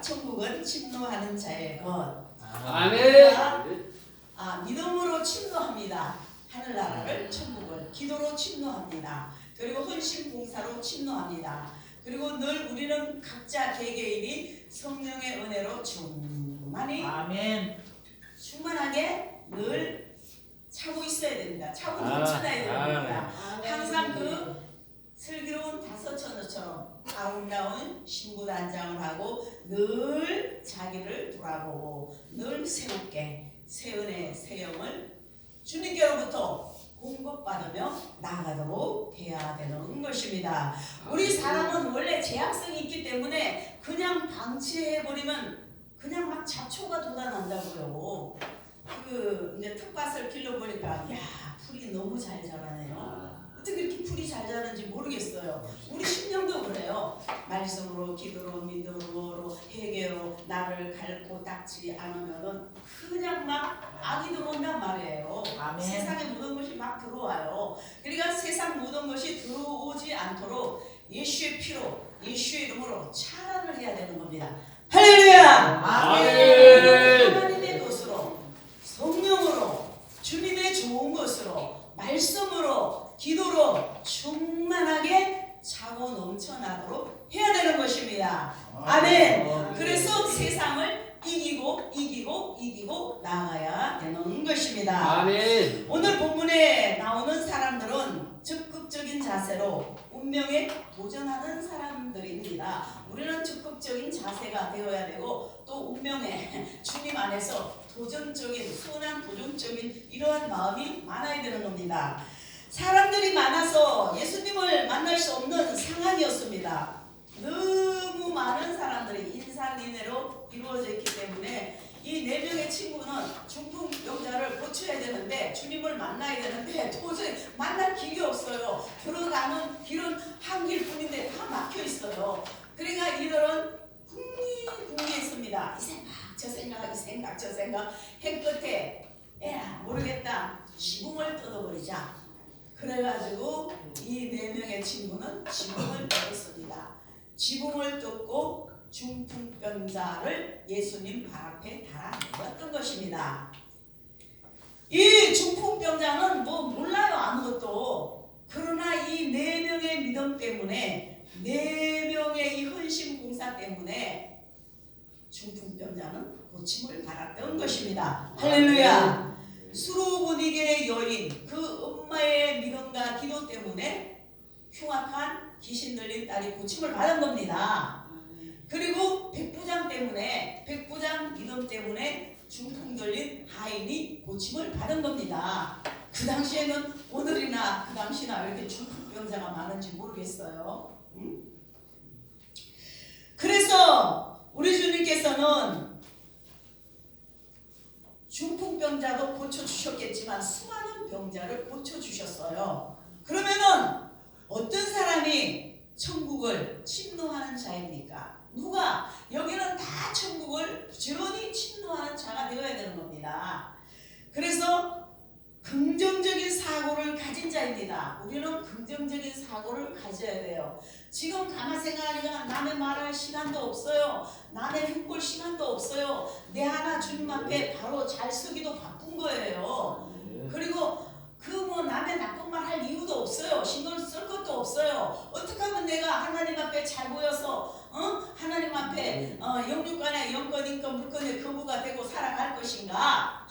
천국은 침노하는 자의 것. 아멘. 믿음으로 침노합니다. 하늘나라를 천국을 기도로 침노합니다. 그리고 헌신 봉사로 침노합니다. 그리고 늘 우리는 각자 개개인이 성령의 은혜로 충만히 충만하게 늘 차고 있어야 됩니다. 차고 넘쳐나야 됩니다. 항상 그 슬기로운 다섯처녀처럼 아름다운 신부단장을 하고 늘 자기를 돌아보고 늘 새롭게 새 은혜 새 영을 주님께로부터 공급받으며 나아가도록 해야 되는 것입니다. 우리 사람은 원래 제약성이 있기 때문에 그냥 방치해버리면 그냥 막 잡초가 돋아난다고요. 이제 텃밭을 길러보니까 야 풀이 너무 잘 자라네요. 어떻게 이렇게 풀이 잘 자라는지 모르겠어요. 우리 심령도 그래요. 말씀으로 기도로 믿음으로 회개로 나를 갈고 닦지 않으면은 그냥 막 악이 들어온단 말이에요. 세상에 모든 것이 막 들어와요. 그러니까 세상 모든 것이 들어오지 않도록 예수의 피로 예수의 이름으로 차단을 해야 되는 겁니다. 할렐루야! 하나님의 것으로 성령으로 주님의 좋은 것으로 말씀으로 기도로 충만하게 차고 넘쳐나도록 해야 되는 것입니다. 아멘. 그래서 세상을 이기고 나아가야 되는 것입니다. 아멘. 오늘 본문에 나오는 사람들은 적극적인 자세로 운명에 도전하는 사람들입니다. 우리는 적극적인 자세가 되어야 되고 또 운명에 주님 안에서 도전적인 선한 도전적인 이러한 마음이 많아야 되는 겁니다. 사람들이 많아서 예수님을 만날 수 없는 상황이었습니다. 너무 많은 사람들이 인산인해로 이루어져 있기 때문에 이 4명의 친구는 중풍병자를 고쳐야 되는데 주님을 만나야 되는데 도저히 만날 길이 없어요. 들어가는 길은 한 길뿐인데 다 막혀 있어요. 그러니까 이들은 궁리했습니다. 이 생각 저 생각 해 끝에 모르겠다 지붕을 뜯어버리자. 그래가지고 이 4명의 친구는 지붕을 뜯었습니다. 지붕을 뜯고 중풍병자를 예수님 발 앞에 달아내었던 것입니다. 이 중풍병자는 몰라요 아무것도. 그러나 이 4명의 믿음 때문에 4명의 이 헌신 봉사 때문에 중풍병자는 고침을 받았던 것입니다. 할렐루야. 수로보니게의 여인 그 엄마의 믿음과 기도 때문에 흉악한 귀신 들린 딸이 고침을 받은 겁니다. 그리고 백부장 믿음 때문에 중풍 들린 하인이 고침을 받은 겁니다. 그 당시에는 오늘이나 그 당시나 왜 이렇게 중풍병자가 많은지 모르겠어요. 그래서 우리 주님께서는 중풍병자도 고쳐주셨겠지만 수많은 병자를 고쳐주셨어요. 그러면은 어떤 사람이 천국을 침노하는 자입니까? 누가? 여기는 다 천국을 부지런히 침노하는 자가 되어야 되는 겁니다. 그래서 긍정적인 사고를 가진 자입니다. 우리는 긍정적인 사고를 가져야 돼요. 지금 가만 생각하니까 남의 말할 시간도 없어요. 남의 흉볼 시간도 없어요. 내 하나 주님 앞에 바로 잘 서기도 바쁜 거예요. 그리고 남의 나쁜 말 할 이유도 없어요. 신경 쓸 것도 없어요. 어떻게 하면 내가 하나님 앞에 잘 보여서 하나님 앞에 영육간의 영권 인권 물권의 거부가 되고 살아갈 것인가?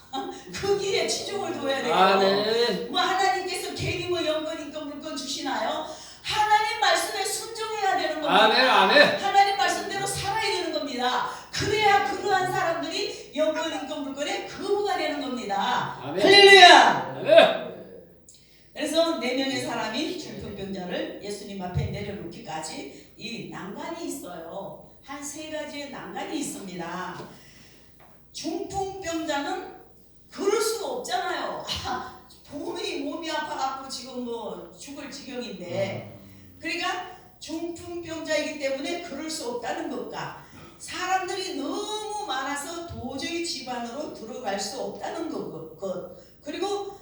그 길에 치중을 둬야 돼요. 아멘. 하나님께서 괜히 영권 인권 물권 주시나요? 하나님 말씀에 순종해야 되는 겁니다. 아멘. 하나님 말씀대로 살아야 되는 겁니다. 그래야 그러한 사람들이 영권 인권 물권의 거부가 되는 겁니다. 아멘. 할렐루야. 아멘. 그래서 4명의 사람이 중풍병자를 예수님 앞에 내려놓기까지 이 난간이 있어요. 한 3가지의 난간이 있습니다. 중풍병자는 그럴 수가 없잖아요. 몸이 아파갖고 지금 죽을 지경인데, 그러니까 중풍병자이기 때문에 그럴 수 없다는 것과 사람들이 너무 많아서 도저히 집 안으로 들어갈 수 없다는 것, 그리고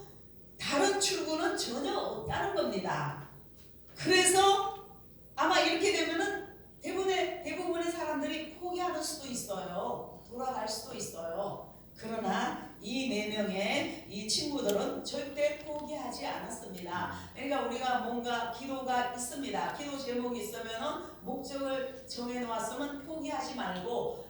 다른 출구는 전혀 없다는 겁니다. 그래서 아마 이렇게 되면은 대부분의 사람들이 포기하는 수도 있어요. 돌아갈 수도 있어요. 그러나 이 4명의 이 친구들은 절대 포기하지 않았습니다. 그러니까 우리가 뭔가 기도가 있습니다. 기도 제목이 있으면 목적을 정해놓았으면 포기하지 말고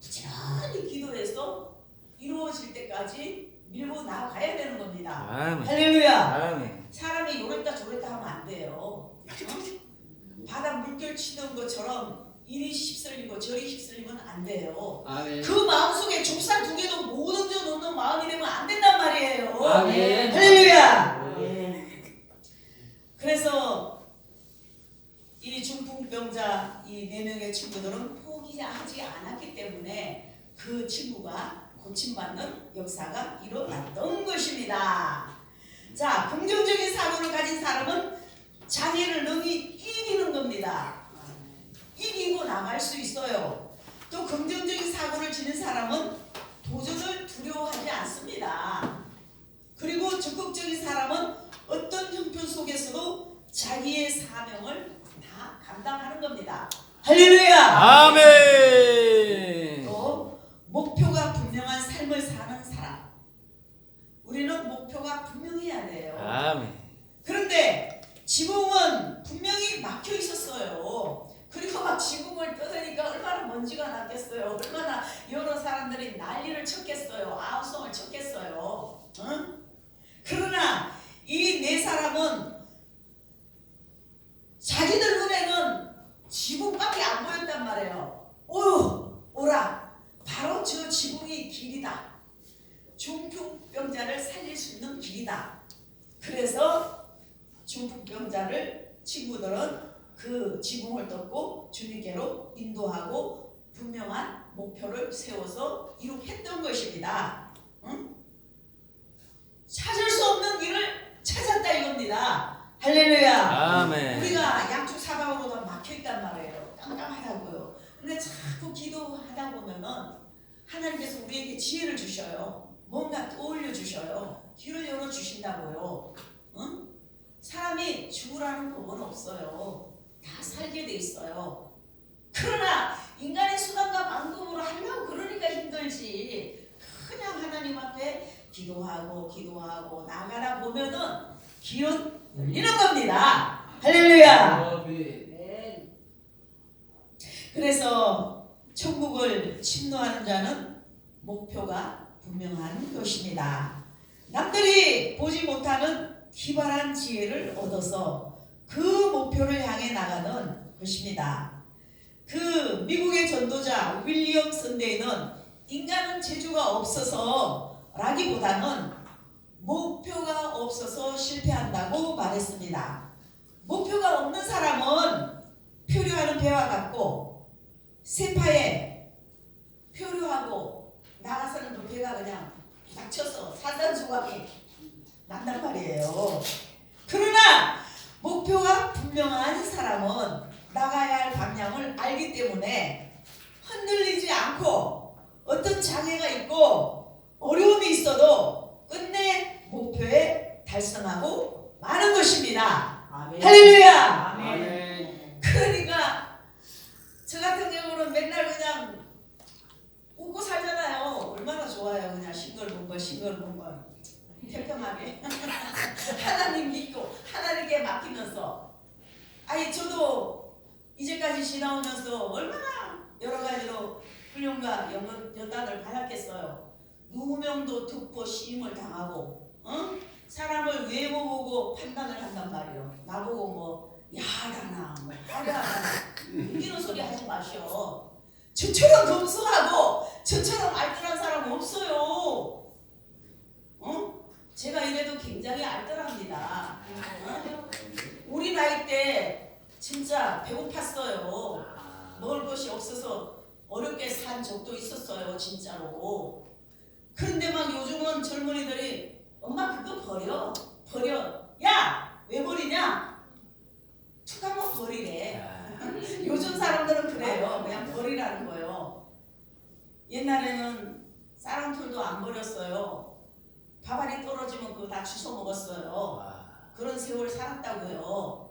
부지런히 기도해서 이루어질 때까지 밀고 나가야 되는 겁니다. 아멘. 할렐루야. 아멘. 사람이 요랬다 저랬다 하면 안 돼요. 어? 바다 물결 치던 것처럼 이리 휩쓸리고 저리 휩쓸리면 안 돼요. 아멘. 그 마음속에 족살 2개도 못 얹어 놓는 마음이 되면 안 된단 말이에요. 아멘. 할렐루야. 아멘. 그래서 이 중풍병자 이 4명의 친구들은 포기하지 않았기 때문에 그 친구가 고침받는 역사가 일어났던 것입니다. 자, 긍정적인 사고를 가진 사람은 장애를 능히 이기는 겁니다. 이기고 나갈 수 있어요. 또 긍정적인 사고를 지닌 사람은 도전을 두려워하지 않습니다. 그리고 적극적인 사람은 어떤 형편 속에서도 자기의 사명을 다 감당하는 겁니다. 할렐루야. 아멘. 또 목표가 분명한 삶을 사는 사람. 우리는 목표가 분명해야 돼요. 아멘. 그런데 지붕은 분명히 막혀 있었어요. 그리고 막 지붕을 뜯으니까 얼마나 먼지가 났겠어요. 얼마나 여러 사람들이 난리를 쳤겠어요. 아우성을 쳤겠어요. 응? 그러나 이 4사람은 자기들 눈에는 지붕밖에 안 보였단 말이에요. 오라. 바로 저 지붕이 길이다. 중풍병자를 살릴 수 있는 길이다. 그래서 중풍병자를 친구들은 그 지붕을 덮고 주님께로 인도하고 분명한 목표를 세워서 이룩했던 것입니다. 응? 찾을 수 없는 길을 찾았다 이겁니다. 할렐루야. 아멘. 우리가 양쪽 사방으로 다 막혀있단 말이에요. 깜깜하다고요. 근데 자꾸 기도하다 보면은 하나님께서 우리에게 지혜를 주셔요. 뭔가 떠올려 주셔요. 길을 열어 주신다고요. 응? 사람이 죽으라는 법은 없어요. 다 살게 돼 있어요. 그러나 인간의 수단과 방법으로 하려고 그러니까 힘들지. 그냥 하나님 앞에 기도하고 나가다 보면은 길은 열리는 겁니다. 할렐루야. 아멘. 그래서 천국을 침노하는 자는 목표가 분명한 것입니다. 남들이 보지 못하는 기발한 지혜를 얻어서 그 목표를 향해 나가는 것입니다. 그 미국의 전도자 윌리엄 선데이는 인간은 재주가 없어서 라기보다는 목표가 없어서 실패한다고 말했습니다. 목표가 없는 사람은 표류하는 배와 같고 세파에 표류하고 나가서는 그 배가 그냥 닥쳐서 산산조각이 난단 말이에요. 그러나 목표가 분명한 사람은 나가야 할 방향을 알기 때문에 흔들리지 않고 어떤 장애가 있고 어려움이 있어도 끝내 목표에 달성하고 마는 것입니다. 아멘. 할렐루야. 아멘. 그러니까 저 같은 경우는 맨날 그냥 웃고 살잖아요. 얼마나 좋아요. 그냥 싱글벙글 태평하게 하나님 믿고 하나님께 맡기면서. 아니 저도 이제까지 지나오면서 얼마나 여러 가지로 훈련과 연단을 받았겠어요. 누명도 듣고 시임을 당하고 사람을 외모 보고 판단을 한단 말이에요. 나보고 뭐 야하다나 뭐 화려하다나 웃기는 소리 하지 마시오. 저처럼 검소하고 저처럼 알뜰한 사람 없어요. 제가 이래도 굉장히 알뜰합니다. 우리 나이 때 진짜 배고팠어요. 먹을 것이 없어서 어렵게 산 적도 있었어요. 진짜로. 그런데 막 요즘은 젊은이들이 엄마 그거 버려. 야! 왜 버리냐? 툭 한번 버리래. 요즘 사람들은 그래요. 그냥 버리라는 거예요. 옛날에는 쌀한톨도 안 버렸어요. 밥알이 떨어지면 그거 다 주워 먹었어요. 그런 세월 살았다고요.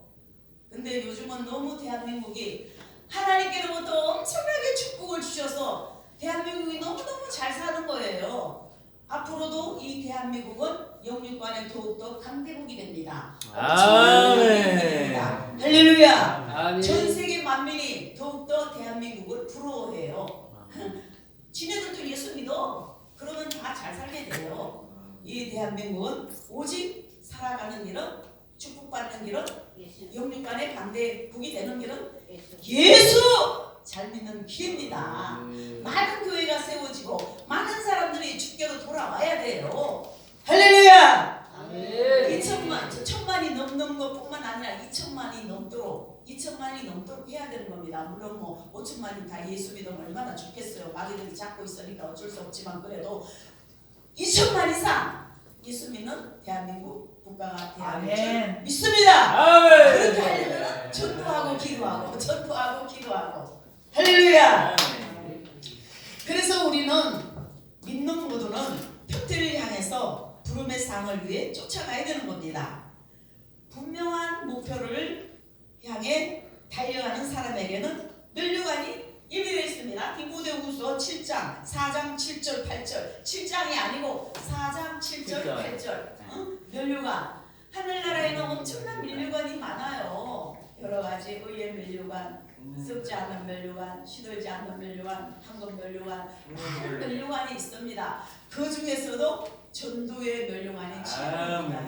근데 요즘은 너무 대한민국이 하나님께로부터 엄청나게 축복을 주셔서 대한민국이 너무너무 잘 사는 거예요. 앞으로도 이 대한민국은 영육간에 더욱더 강대국이 됩니다. 아멘. 할렐루야. 아멘. 전 세계 만민이 더욱더 대한민국을 부러워해요. 지네들도 예수 믿어. 그러면 다 잘 살게 돼요. 이 대한민국은 오직 살아가는 길은, 축복받는 길은, 영육간의 강대국이 되는 길은 예수 잘 믿는 길입니다. 많은 교회가 세워지고 많은 사람들이 주께로 돌아와야 돼요. 할렐루야. 아멘. 1,000만이 넘는 것뿐만 아니라 2,000만이 넘도록 해야 되는 겁니다. 물론 뭐 5천만이 다 예수 믿으면 얼마나 좋겠어요. 마귀들이 잡고 있으니까 어쩔 수 없지만 그래도 2,000만 이상 예수 믿는 대한민국 국가가 되어야 줄 믿습니다. 그렇게 하려면 전도하고 기도하고 할렐루야. 그래서 우리는 믿는 모두는 표태를 향해서 부름의 상을 위해 쫓아가야 되는 겁니다. 분명한 목표를 향해 달려가는 사람에게는 면류관이 예비되어 있습니다. 디모데후서 7장 4장 7절 8절 7장이 아니고 4장 7절 8절 면류관. 하늘나라에는 엄청난 면류관이 많아요. 여러 가지 의의 면류관, 썩지 않는 면류관, 시들지 않는 면류관, 황금 면류관, 많은 면류관이 있습니다. 그 중에서도 전도의 면류관이 최고입니다.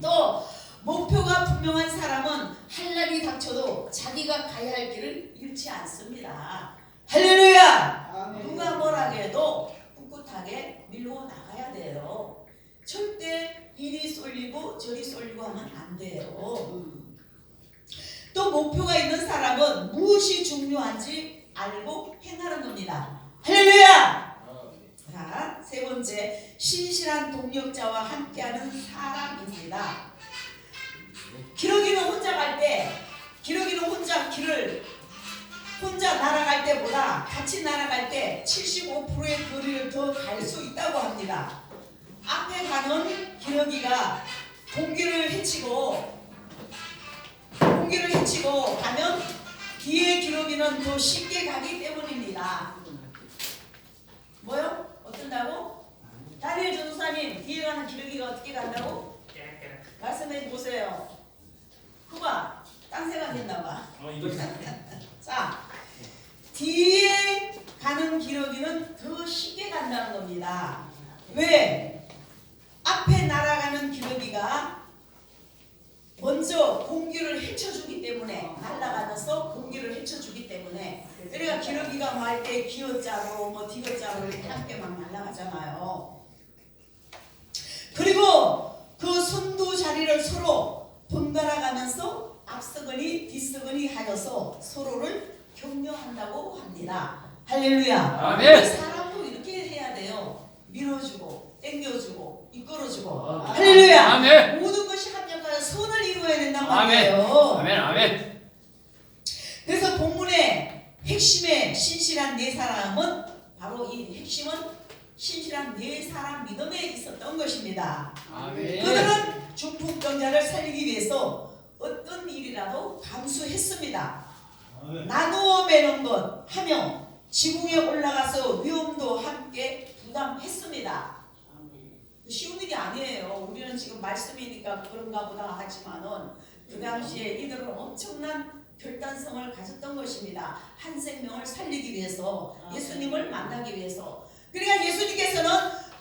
또 목표가 분명한 사람은 할 날이 닥쳐도 자기가 가야 할 길을 잃지 않습니다. 할렐루야. 누가 뭐라 해도 꿋꿋하게 밀고 나가야 돼요. 절대 이리 쏠리고 저리 쏠리고 하면 안 돼요. 또 목표가 있는 사람은 무엇이 중요한지 알고 행하는 겁니다. 할렐루야. 자, 세 번째, 신실한 동력자와 함께하는 사람입니다. 기러기는 혼자 갈 때, 기러기는 혼자 길을 혼자 날아갈 때보다 같이 날아갈 때 75%의 거리를 더 갈 수 있다고 합니다. 앞에 가는 기러기가 공기를 헤치고 가면 뒤에 기러기는 더 쉽게 가기 때문입니다. 뭐요? 어떤다고? 다니엘 전도사님, 뒤에 가는 기러기가 어떻게 간다고? 말씀해 보세요. 그봐, 딴 생각했나봐. 자, 뒤에 가는 기러기는 더 쉽게 간다는 겁니다. 왜? 앞에 날아가는 기러기가 먼저 공기를 헤쳐주기 때문에, 날아가면서 공기를 헤쳐주기 때문에. 그러니까 기러기가 말 때 기어자로 뭐 디귿자로 이렇게 함께 막 날아가잖아요. 그리고 그 선두 자리를 서로 번갈아 가면서 앞서거니 뒤서거니 하여서 서로를 격려한다고 합니다. 할렐루야. 아멘. 사람도 이렇게 해야 돼요. 밀어주고 땡겨주고 이끌어주고. 할렐루야. 아멘. 모든 것이 합력하여 선을 이루어야 된단 아멘. 말이에요. 아멘. 그래서 본문의 핵심의 신실한 네 사람은 바로 이 핵심은 신실한 네 사람 믿음에 있었던 것입니다. 아멘. 그들은 중풍병자를 살리기 위해서 어떤 일이라도 감수했습니다. 나누어 매는 것 하며 지붕에 올라가서 위험도 함께 부담했습니다. 쉬운 일이 아니에요. 우리는 지금 말씀이니까 그런가 보다 하지만은 그 당시에 이들은 엄청난 결단성을 가졌던 것입니다. 한 생명을 살리기 위해서, 예수님을 만나기 위해서. 그러니까 예수님께서는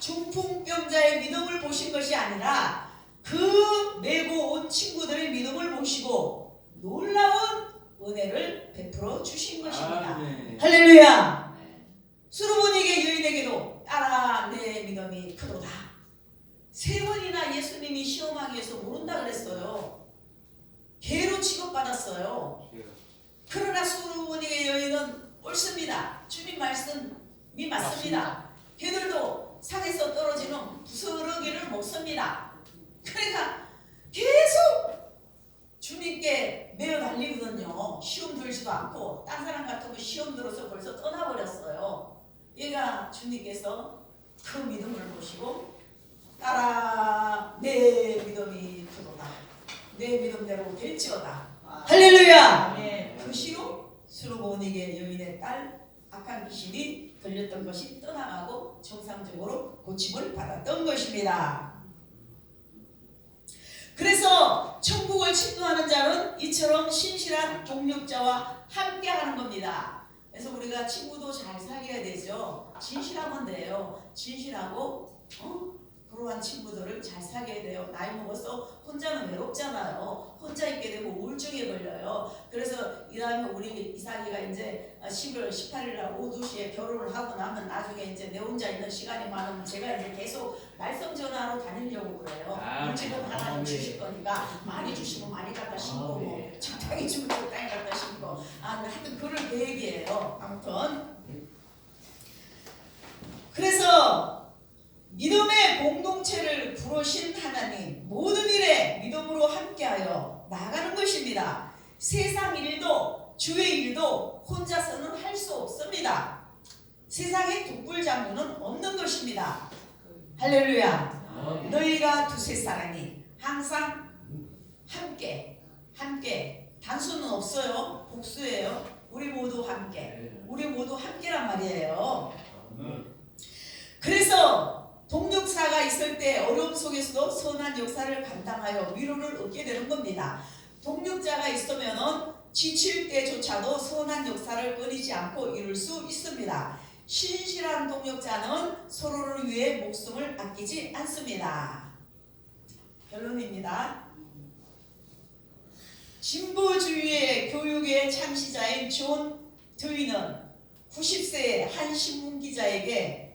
중풍병자의 믿음을 보신 것이 아니라 그 메고 온 친구들의 믿음을 보시고 놀라운 은혜를 베풀어 주신 것입니다. 할렐루야. 수르보니게 여인에게도 따라 내 믿음이 크도다. 세 번이나 예수님이 시험하기 위해서 모른다 그랬어요. 개로 취급받았어요. 그러나 수르보니게 여인은 옳습니다. 주님 말씀이 맞습니다. 개들도 산에서 떨어지는 부스러기를 먹습니다. 그러니까 계속 주님께 매어 달리거든요. 시험 들지도 않고, 딴 사람 같으면 시험 들어서 벌써 떠나버렸어요. 얘가 주님께서 그 믿음을 보시고 따라 내 믿음이 크도다. 내 믿음대로 될지어다. 할렐루야. 그 솔로몬에게 여인의 딸 악한 귀신이 들렸던 것이 떠나가고 정상적으로 고침을 받았던 것입니다. 그래서 천국을 침노하는 자는 이처럼 신실한 동력자와 함께하는 겁니다. 그래서 우리가 친구도 잘 사귀어야 되죠. 진실하면 돼요. 진실하고 그러한 친구들을 잘 사귀어야 돼요. 나이 먹어서 혼자는 외롭잖아요. 혼자 있게 되고 우울증에 걸려요. 그래서 이 다음에 우리 이삭이가 이제 11월 18일 날 오후 2시에 결혼을 하고 나면 나중에 이제 내 혼자 있는 시간이 많으면 제가 이제 계속 말썽 전화로 다니려고 그래요. 물질은 하나님 주실 거니까 많이 주시면 많이 갖다 심고 뭐 적당히 주면 적당히 갖다 심고 하여튼 그럴 계획이에요. 아무튼 그래서 믿음의 공동체를 부르신 하나님 모든 일에 믿음으로 함께하여 나가는 것입니다. 세상 일도 주의 일도 혼자서는 할 수 없습니다. 세상에 독불장군은 없는 것입니다. 할렐루야. 너희가 두세 사람이 항상 함께 단수는 없어요. 복수예요. 우리 모두 함께란 말이에요. 그래서 동력사가 있을 때 어려움 속에서도 선한 역사를 감당하여 위로를 얻게 되는 겁니다. 동력자가 있으면 지칠 때조차도 선한 역사를 끊이지 않고 이룰 수 있습니다. 신실한 동력자는 서로를 위해 목숨을 아끼지 않습니다. 결론입니다. 진보주의의 교육의 창시자인 존 드위는 90세의 한 신문기자에게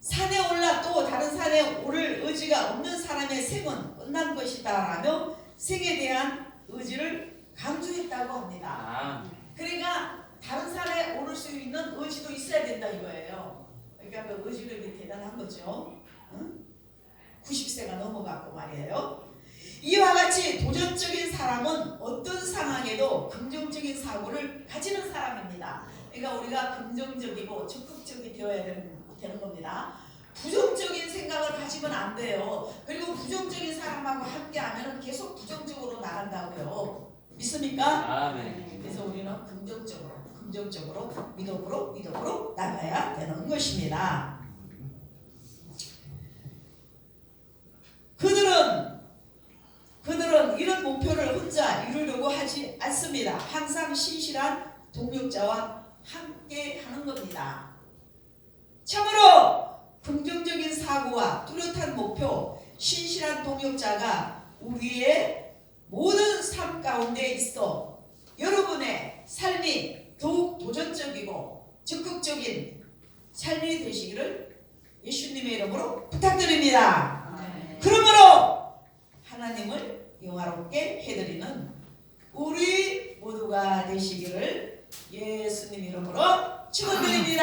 산에 올라 또 다른 산에 오를 의지가 없는 사람의 생은 끝난 것이다 라며 생에 대한 의지를 강조했다고 합니다. 그러니까 다른 산에 오를 수 있는 의지도 있어야 된다 이거예요. 그러니까 그 의지력이 대단한 거죠. 90세가 넘어갔고 말이에요. 이와 같이 도전적인 사람은 어떤 상황에도 긍정적인 사고를 가지는 사람입니다. 그러니까 우리가 긍정적이고 적극적이 되어야 되는 겁니다. 부정적인 생각을 가지면 안 돼요. 그리고 부정적인 사람하고 함께하면 계속 부정적으로 나간다고요. 믿습니까? 아멘. 그래서 우리는 긍정적으로 믿음으로 나가야 되는 것입니다. 그들은 이런 목표를 혼자 이루려고 하지 않습니다. 항상 신실한 동력자와 함께 하는 겁니다. 참으로 긍정적인 사고와 뚜렷한 목표, 신실한 동력자가 우리의 모든 삶 가운데 있어 여러분의 삶이 더욱 도전적이고 적극적인 삶이 되시기를 예수님의 이름으로 부탁드립니다. 그러므로 하나님을 영화롭게 해드리는 우리 모두가 되시기를 예수님 이름으로 축원드립니다.